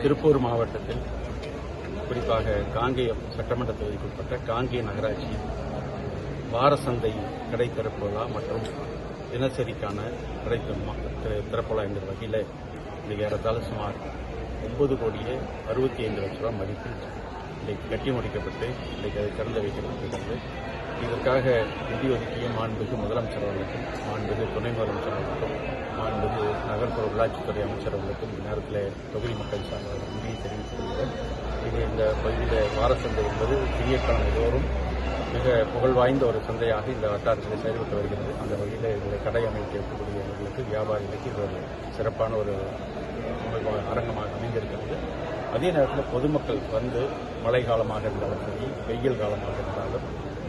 திருப்பூர் மாவட்டத்தில் குறிப்பாக காங்கேயம் சட்டமன்ற தொகுதிக்குட்பட்ட காங்கேயம் நகராட்சி வார சந்தை கடை திறப்புலா மற்றும் தினசரிக்கான கடை திறப்புலா என்கிற வகையில் இன்றைக்கு ஏறத்தாழ சுமார் 9,65 லட்சம் ரூபாய் மதிப்பில் இன்றைக்கு கட்டி முடிக்கப்பட்டு இன்றைக்கு அதை திறந்து வைக்கப்பட்டிருக்கிறது. இதற்காக நிதி ஒதுக்கிய மாண்புமிகு முதலமைச்சர் அவர்களுக்கும் மாண்புமிகு துணை முதலமைச்சர் அவர்களுக்கும் மாண்புமிகு நகர்ப்புற உள்ளாட்சித்துறை அமைச்சர் அவர்களுக்கும் இந்த நேரத்தில் தொகுதி மக்கள் சார்பாக நன்றியை தெரிவித்துக் கொள்கிறேன். இது இந்த பகுதியில் வார சந்தை என்பது திங்கட்கிழமை தோறும் மிக புகழ் வாய்ந்த ஒரு சந்தையாக இந்த வட்டாரத்தில் செயல்பட்டு வருகிறது. அந்த வகையில் இதில் கடை அமைக்கக்கூடியவர்களுக்கு வியாபாரிகளுக்கு இது ஒரு சிறப்பான ஒரு அரங்கமாக அமைந்திருக்கிறது. அதே நேரத்தில் பொதுமக்கள் வந்து மழை காலமாக இருந்தாலும் சரி வெயில் காலமாக இருந்தாலும்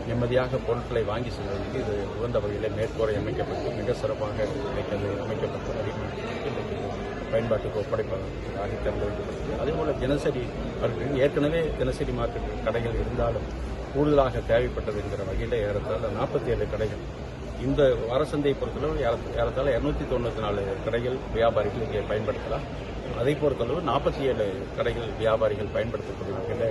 நிம்மதியாக பொருட்களை வாங்கி செல்வதற்கு இது உகந்த வகையில் மேற்கூரை அமைக்கப்பட்டு மிக சிறப்பாக அது அமைக்கப்பட்டு பயன்பாட்டுக்கு ஒப்படைப்பதற்காக திறந்து வைக்கப்பட்டது. அதேபோல தினசரி ஏற்கனவே தினசரி மார்க்கெட் கடைகள் இருந்தாலும் கூடுதலாக தேவைப்பட்டது என்கிற வகையில் ஏறத்தாழ 47 கடைகள் இந்த வாரசந்தையை பொறுத்தளவு ஏறத்தாழ 294 கடைகள் வியாபாரிகள் இங்கே பயன்படுத்தலாம். அதை பொறுத்தளவு 47 கடைகள் வியாபாரிகள் பயன்படுத்தக்கூடிய வகையில்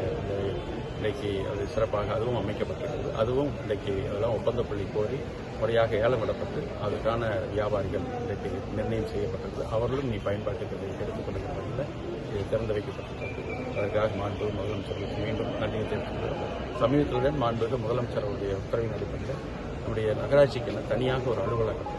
இன்றைக்கு அது சிறப்பாக அதுவும் அமைக்கப்பட்டிருக்கிறது. அதுவும் இன்றைக்கு அதெல்லாம் ஒப்பந்த புள்ளி கோரி முறையாக ஏலம் விடப்பட்டு அதுக்கான வியாபாரிகள் இன்றைக்கு நிர்ணயம் செய்யப்பட்டது. அவர்களும் நீ பயன்பாட்டுக்கு எடுத்துக்கொள்கிற வகையில் இது திறந்து வைக்கப்பட்டிருக்கிறது. அதற்காக மாண்புமிகு முதலமைச்சர்களுக்கு மீண்டும் நன்றி தெரிவித்துள்ளோம். சமீபத்துடன் மாண்புமிகு முதலமைச்சர் அவருடைய உத்தரவின் அடிப்படையில் நம்முடைய நகராட்சிக்கு தனியாக ஒரு அலுவலகம்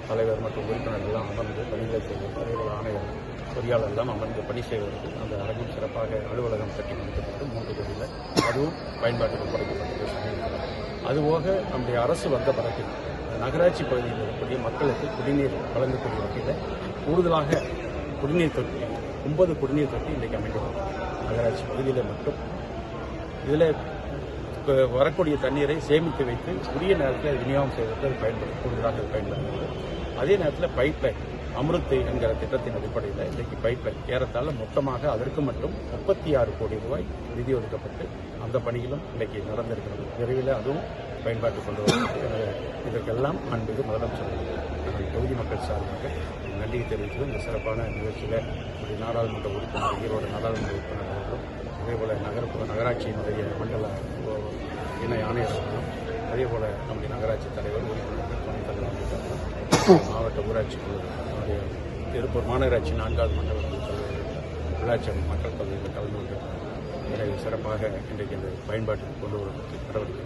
தலைவர் மற்றும் உறுப்பினர்கள்லாம் அமர்ந்து பணிகளை செய்வது தலைவர் ஆணையர் பொறியாளர் எல்லாம் அமர்ந்து பணி செய்வதற்கு அந்த அரங்கம் சிறப்பாக அலுவலகம் கட்டி முடிக்கப்பட்டு 3 கோடியில் அதுவும் பயன்பாட்டுக்கு குறைக்கப்பட்டது. அதுபோக நம்முடைய அரசு வந்த பிறகு நகராட்சி பகுதியில் இருக்கக்கூடிய மக்களுக்கு குடிநீர் வழங்கக்கூடிய வகையில் கூடுதலாக குடிநீர் தொட்டி 9 குடிநீர் தொட்டி இன்றைக்கு அமைக்கப்படும் நகராட்சி பகுதியில் மட்டும். இதில் வரக்கூடிய தண்ணீரை சேமித்து வைத்து உரிய நேரத்தில் விநியோகம் செய்வதற்கு அது பயன்படும் கூடுதலாக பயன்படுகிறது. அதே நேரத்தில் பைப்லைன் அமிர்த் என்கிற திட்டத்தின் அடிப்படையில் இன்றைக்கு பைப்லைன் ஏறத்தாழ மொத்தமாக அதற்கு மட்டும் 36 கோடி ரூபாய் நிதி ஒதுக்கப்பட்டு அந்த பணிகளும் இன்றைக்கு நடந்திருக்கிறது. விரைவில் அதுவும் பயன்பாட்டு கொண்டு வருகிறது. இதற்கெல்லாம் அன்பு முதலமைச்சர் தொகுதி மக்கள் சார்பாக நன்றி தெரிவித்து இந்த சிறப்பான நிகழ்ச்சியில் நாடாளுமன்ற உறுப்பினர் ஈரோடு நாடாளுமன்ற உறுப்பினர் அவர்களும் அதேபோல நகராட்சியினுடைய மண்டல இணை ஆணையர்களும் அதேபோல நம்முடைய நகராட்சி தலைவர் உறுப்பினர்கள் துணைத் தலைவர் மாவட்ட ஊராட்சி குழு திருப்பூர் மாநகராட்சி 4வது மண்டல உள்ளாட்சி மக்கள் பகுதியில் கலந்து கொண்டு சிறப்பாக இன்றைக்கு இந்த பயன்பாட்டுக்கு கொண்டு வருவதற்கு நடவடிக்கை